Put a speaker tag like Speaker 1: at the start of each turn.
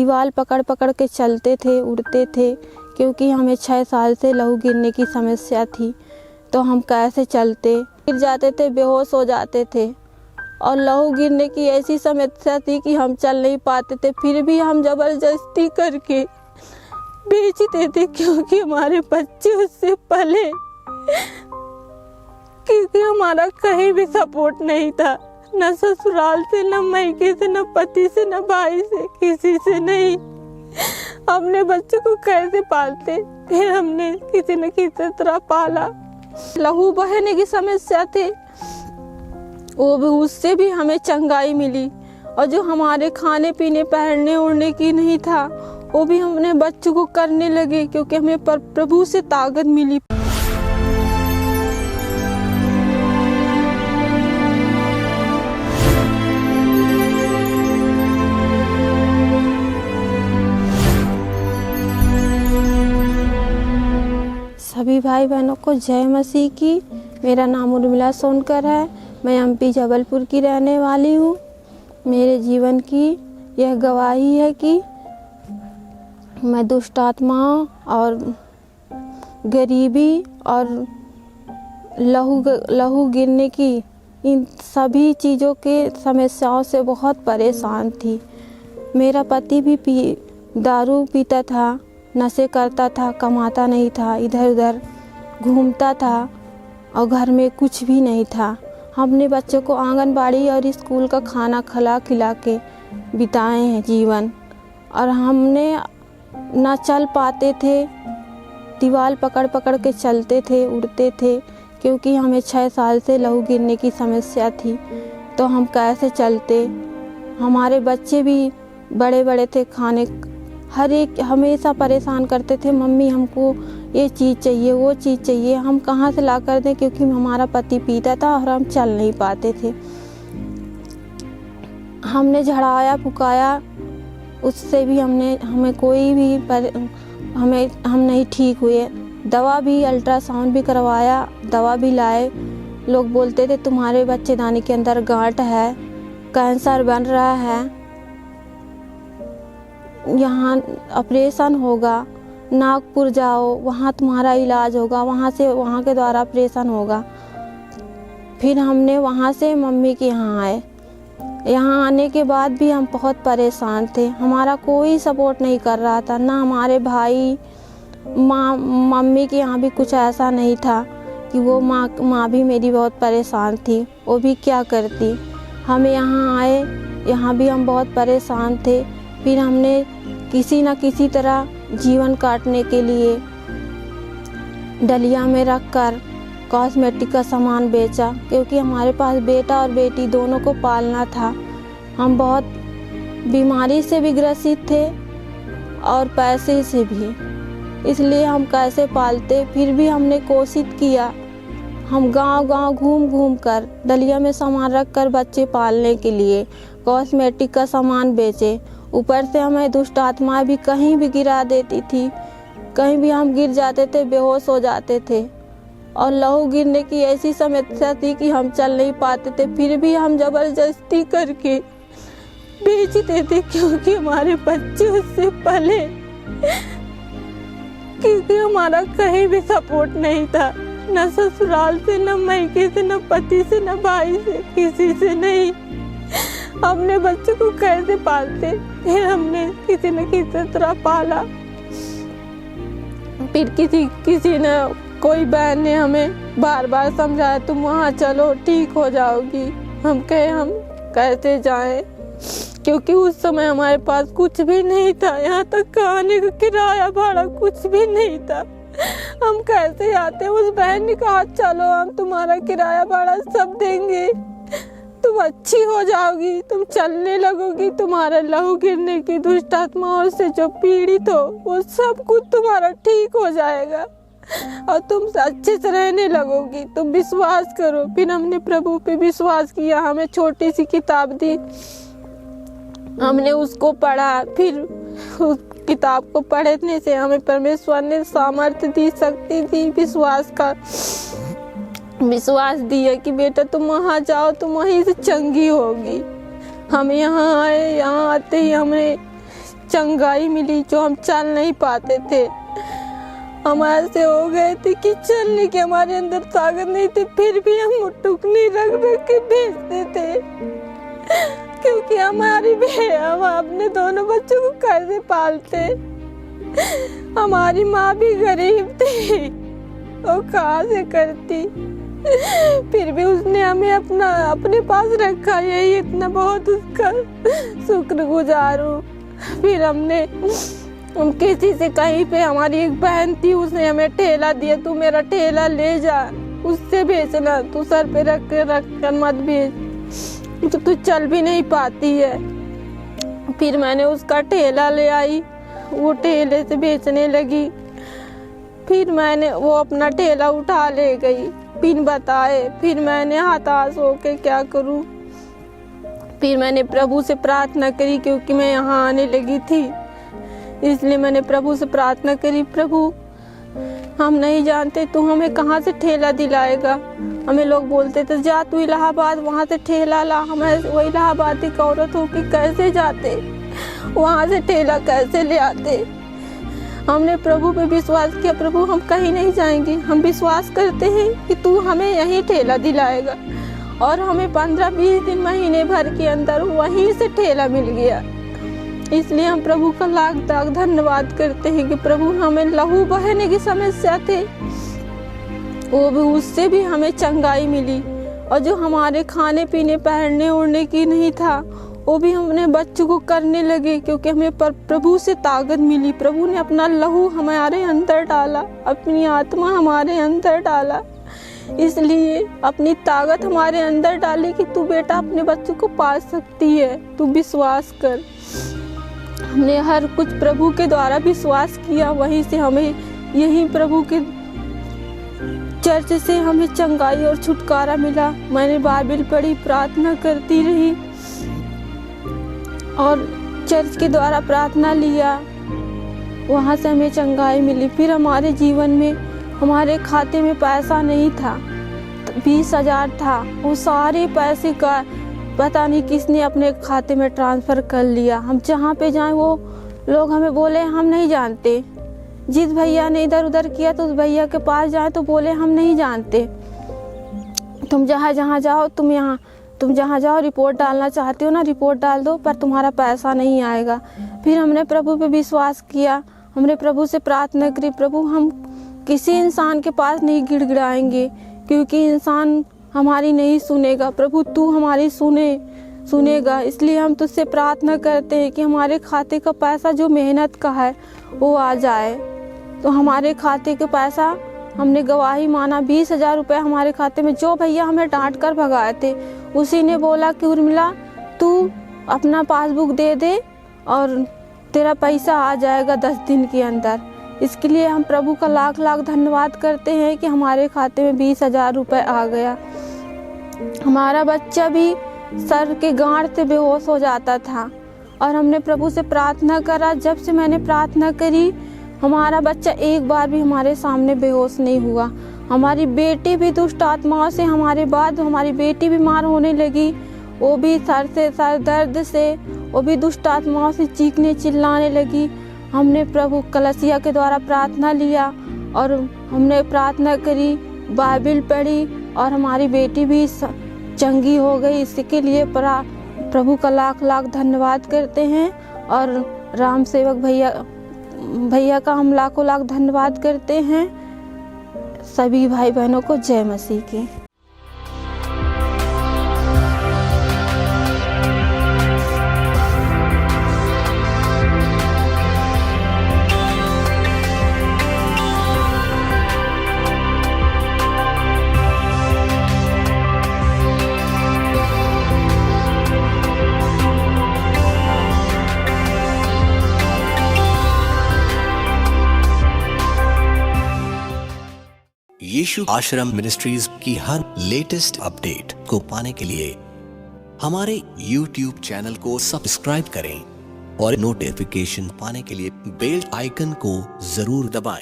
Speaker 1: दीवार पकड़ पकड़ के चलते थे, उड़ते थे, क्योंकि हमें 6 साल से लहू गिरने की समस्या थी। तो हम कैसे चलते, गिर जाते थे, बेहोश हो जाते थे और लहू गिरने की ऐसी समस्या थी कि हम चल नहीं पाते थे। फिर भी हम ज़बरदस्ती करके बेचते थे, क्योंकि हमारे बच्चे उससे पले, क्योंकि हमारा कहीं भी सपोर्ट नहीं था, न ससुराल से, न मायके से, न पति से, न भाई से, किसी से नहीं। अपने बच्चों को कैसे पालते, फिर हमने किसी न किसी तरह पाला। लहू बहने की समस्या थी, वो भी, उससे भी हमें चंगाई मिली। और जो हमारे खाने पीने पहनने ओढ़ने की नहीं था, वो भी हमने बच्चों को करने लगे, क्योंकि हमें प्रभु से ताकत मिली। सभी भाई बहनों को जय मसीह की। मेरा नाम उर्मिला सोनकर है। मैं एमपी जबलपुर की रहने वाली हूँ। मेरे जीवन की यह गवाही है कि मैं दुष्ट आत्माओं और गरीबी और लहू गिरने की इन सभी चीज़ों के समस्याओं से बहुत परेशान थी। मेरा पति भी दारू पीता था, नशे करता था, कमाता नहीं था, इधर उधर घूमता था और घर में कुछ भी नहीं था। हमने बच्चों को आंगनबाड़ी और स्कूल का खाना खिला के बिताए हैं जीवन। और हमने ना चल पाते थे, दीवार पकड़ पकड़ के चलते थे, उड़ते थे, क्योंकि हमें 6 साल से लहू गिरने की समस्या थी। तो हम कैसे चलते, हमारे बच्चे भी बड़े बड़े थे, खाने हर एक हमेशा परेशान करते थे, मम्मी हमको ये चीज़ चाहिए, वो चीज़ चाहिए। हम कहाँ से ला कर दें, क्योंकि हमारा पति पीता था और हम चल नहीं पाते थे। हमने झड़ाया फुकाया, उससे भी हमें कोई भी हम नहीं ठीक हुए। दवा भी, अल्ट्रासाउंड भी करवाया, दवा भी लाए। लोग बोलते थे तुम्हारे बच्चेदानी के अंदर गांठ है, कैंसर बन रहा है, यहाँ ऑपरेशन होगा, नागपुर जाओ, वहाँ तुम्हारा इलाज होगा, वहाँ के द्वारा ऑपरेशन होगा। फिर हमने वहाँ से मम्मी के यहाँ आए। यहाँ आने के बाद भी हम बहुत परेशान थे। हमारा कोई सपोर्ट नहीं कर रहा था, ना हमारे भाई, मम्मी के यहाँ भी कुछ ऐसा नहीं था कि वो माँ भी मेरी बहुत परेशान थी, वो भी क्या करती। हम यहाँ आए, यहाँ भी हम बहुत परेशान थे। फिर हमने किसी न किसी तरह जीवन काटने के लिए डलिया में रखकर कॉस्मेटिक का सामान बेचा, क्योंकि हमारे पास बेटा और बेटी दोनों को पालना था। हम बहुत बीमारी से भी ग्रसित थे और पैसे से भी, इसलिए हम कैसे पालते। फिर भी हमने कोशिश किया, हम गांव-गांव घूम कर डलिया में सामान रख कर बच्चे पालने के लिए कॉस्मेटिक का सामान बेचे। ऊपर से हमें दुष्ट आत्मा भी कहीं भी गिरा देती थी, कहीं भी हम गिर जाते थे, बेहोश हो जाते थे। और लहू गिरने की ऐसी समस्या थी कि हम चल नहीं पाते थे। फिर भी हम ज़बरदस्ती करके बेचते थे, क्योंकि हमारे बच्चे उससे पले, क्योंकि हमारा कहीं भी सपोर्ट नहीं था, न ससुराल से, न मायके से, न पति से, न भाई से, किसी से नहीं। अपने बच्चों को कैसे पालते, फिर हमने किसी न किसी तरह पाला। फिर किसी ने, कोई बहन ने हमें बार बार समझाया, तुम वहाँ चलो ठीक हो जाओगी। हम कहे हम कैसे जाएं, क्योंकि उस समय हमारे पास कुछ भी नहीं था, यहाँ तक खाने का किराया भाड़ा कुछ भी नहीं था। हम कैसे आते। उस बहन ने कहा चलो हम तुम्हारा किराया भाड़ा सब देंगे, तुम अच्छी हो जाओगी, तुम चलने लगोगी, तुम्हारा लहू गिरने की दुष्ट आत्माओं से जो पीड़ित हो वो सब कुछ तुम्हारा ठीक हो जाएगा और तुम अच्छे से रहने लगोगी, तुम विश्वास करो। फिर हमने प्रभु पे विश्वास किया। हमें छोटी सी किताब दी, हमने उसको पढ़ा। फिर उस किताब को पढ़ने से हमें परमेश्वर ने सामर्थ्य दी, शक्ति दी, विश्वास दिया कि बेटा तुम वहाँ जाओ, तुम वहीं से चंगी होगी। हम यहाँ आए, यहाँ आते ही हमने चंगाई मिली जो हम चल नहीं पाते थे। हम ऐसे हो गए थे कि चलने की हमारे अंदर ताकत नहीं थी, फिर भी हम मुट्ठुकनी रख रख के भेजते थे, क्योंकि हम अपने दोनों बच्चों को कैसे पालते। हमारी माँ भी गरीब थी, वो कहाँ से करती, फिर भी उसने हमें अपने पास रखा। यही इतना बहुत उसका शुक्रगुजार हूँ। फिर हम किसी से कहीं पे, हमारी एक बहन थी, उसने हमें ठेला दिया, तू मेरा ठेला ले जा, उससे बेचना, तू सर पे रख कर मत बेच, तो तू चल भी नहीं पाती है। फिर मैंने उसका ठेला ले आई, वो ठेले से बेचने लगी। फिर मैंने वो अपना ठेला उठा ले गई बिन बताए। फिर मैंने हताश होके क्या करूं, फिर मैंने प्रभु से प्रार्थना करी, क्योंकि मैं यहाँ आने लगी थी, इसलिए मैंने प्रभु से प्रार्थना करी, प्रभु हम नहीं जानते तू हमें कहाँ से ठेला दिलाएगा। हमें लोग बोलते थे जा तू इलाहाबाद वहाँ से ठेला ला, हमें वो इलाहाबादी की औरत हो कि कैसे जाते वहाँ से ठेला कैसे ले आते। हमने प्रभु पे विश्वास किया, प्रभु हम कहीं नहीं जाएंगे, हम विश्वास करते हैं कि तू हमें यहीं ठेला दिलाएगा। और हमें 15-20 दिन महीने भर के अंदर वहीं से ठेला मिल गया। इसलिए हम प्रभु का लाख लाख धन्यवाद करते हैं कि प्रभु हमें लहू बहने की समस्या थे, वो भी उससे भी हमें चंगाई मिली। और जो हमारे खाने पीने पहनने ओढ़ने की नहीं था, वो भी हमने बच्चों को करने लगे, क्योंकि हमें प्रभु से ताकत मिली। प्रभु ने अपना लहू हमारे अंदर डाला, अपनी आत्मा हमारे अंदर डाला, इसलिए अपनी ताकत हमारे अंदर डाली कि तू बेटा अपने बच्चों को पाल सकती है, तू विश्वास कर। हमने हर कुछ प्रभु के द्वारा विश्वास किया, वहीं से हमें यही प्रभु के चर्च से हमें चंगाई और छुटकारा मिला। मैंने बाइबल पढ़ी, प्रार्थना करती रही और चर्च के द्वारा प्रार्थना लिया, वहाँ से हमें चंगाई मिली। फिर हमारे जीवन में हमारे खाते में पैसा नहीं था, 20,000 था, वो सारे पैसे का पता नहीं किसने अपने खाते में ट्रांसफ़र कर लिया। हम जहाँ पे जाएं वो लोग हमें बोले हम नहीं जानते, जिस भैया ने इधर उधर किया तो उस भैया के पास जाएं तो बोले हम नहीं जानते, तुम जहाँ जाओ, तुम जहाँ जाओ रिपोर्ट डालना चाहते हो ना, रिपोर्ट डाल दो, पर तुम्हारा पैसा नहीं आएगा। फिर हमने प्रभु पे विश्वास किया, हमने प्रभु से प्रार्थना करी, प्रभु हम किसी इंसान के पास नहीं गिड़गिड़ाएंगे, क्योंकि इंसान हमारी नहीं सुनेगा, प्रभु तू हमारी सुनेगा। इसलिए हम तुझसे प्रार्थना करते हैं कि हमारे खाते का पैसा जो मेहनत का है वो आ जाए। तो हमारे खाते का पैसा हमने गवाही माना, 20,000 रुपये हमारे खाते में। जो भैया हमें डांट कर भगाए थे, उसी ने बोला कि उर्मिला तू अपना पासबुक दे दे और तेरा पैसा आ जाएगा 10 दिन के अंदर। इसके लिए हम प्रभु का लाख लाख धन्यवाद करते हैं कि हमारे खाते में 20,000 रुपये आ गया। हमारा बच्चा भी सर के गांठ से बेहोश हो जाता था और हमने प्रभु से प्रार्थना करा। जब से मैंने प्रार्थना करी, हमारा बच्चा एक बार भी हमारे सामने बेहोश नहीं हुआ। हमारी बेटी भी दुष्ट आत्माओं से, हमारे बाद हमारी बेटी बीमार होने लगी, वो भी सर दर्द से, वो भी दुष्ट आत्माओं से चीखने चिल्लाने लगी। हमने प्रभु कलसिया के द्वारा प्रार्थना लिया और हमने प्रार्थना करी, बाइबल पढ़ी और हमारी बेटी भी चंगी हो गई। इसके लिए प्रभु का लाख लाख धन्यवाद करते हैं और राम सेवक भैया का हम लाखों लाख धन्यवाद करते हैं। सभी भाई बहनों को जय मसीह की।
Speaker 2: यीशु आश्रम मिनिस्ट्रीज की हर लेटेस्ट अपडेट को पाने के लिए हमारे YouTube चैनल को सब्सक्राइब करें और नोटिफिकेशन पाने के लिए बेल आइकन को जरूर दबाएं।